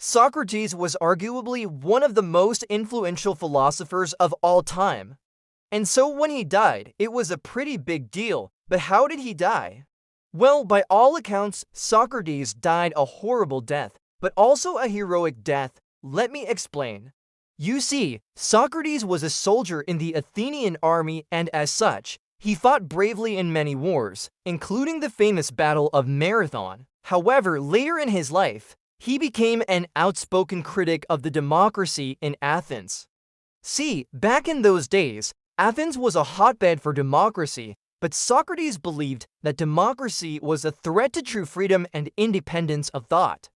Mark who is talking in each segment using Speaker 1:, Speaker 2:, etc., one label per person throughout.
Speaker 1: Socrates was arguably one of the most influential philosophers of all time. And so when he died, it was a pretty big deal. But how did he die? Well, by all accounts, Socrates died a horrible death, but also a heroic death. Let me explain. You see, Socrates was a soldier in the Athenian army, and as such, he fought bravely in many wars, including the famous Battle of Marathon. However, later in his life, he became an outspoken critic of the democracy in Athens. See, back in those days, Athens was a hotbed for democracy, but Socrates believed that democracy was a threat to true freedom and independence of thought.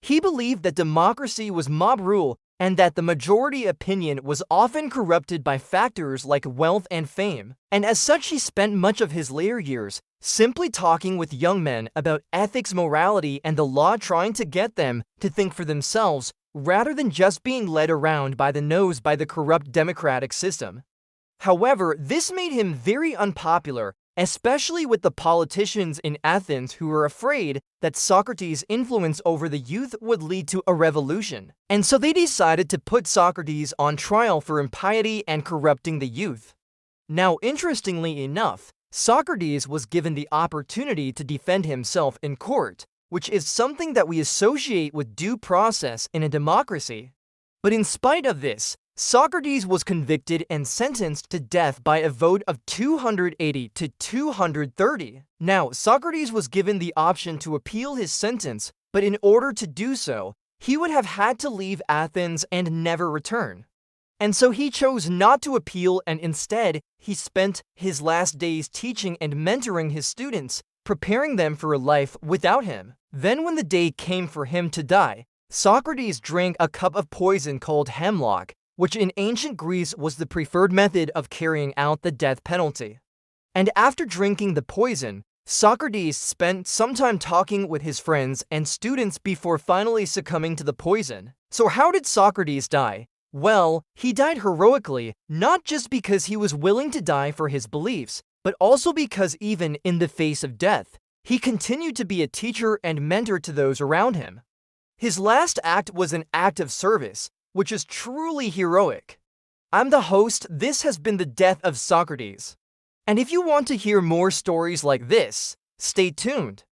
Speaker 1: He believed that democracy was mob rule and that the majority opinion was often corrupted by factors like wealth and fame. And as such, he spent much of his later years simply talking with young men about ethics, morality, and the law, trying to get them to think for themselves rather than just being led around by the nose by the corrupt democratic system. However, this made him very unpopular, especially with the politicians in Athens who were afraid that Socrates' influence over the youth would lead to a revolution. And so they decided to put Socrates on trial for impiety and corrupting the youth. Now, interestingly enough, Socrates was given the opportunity to defend himself in court, which is something that we associate with due process in a democracy. But in spite of this, Socrates was convicted and sentenced to death by a vote of 280 to 230. Now, Socrates was given the option to appeal his sentence, but in order to do so, he would have had to leave Athens and never return. And so he chose not to appeal, and instead, he spent his last days teaching and mentoring his students, preparing them for a life without him. Then when the day came for him to die, Socrates drank a cup of poison called hemlock, which in ancient Greece was the preferred method of carrying out the death penalty. And after drinking the poison, Socrates spent some time talking with his friends and students before finally succumbing to the poison. So how did Socrates die? Well, he died heroically, not just because he was willing to die for his beliefs, but also because even in the face of death, he continued to be a teacher and mentor to those around him. His last act was an act of service, which is truly heroic. I'm the host. This has been the Death of Socrates. And if you want to hear more stories like this, stay tuned.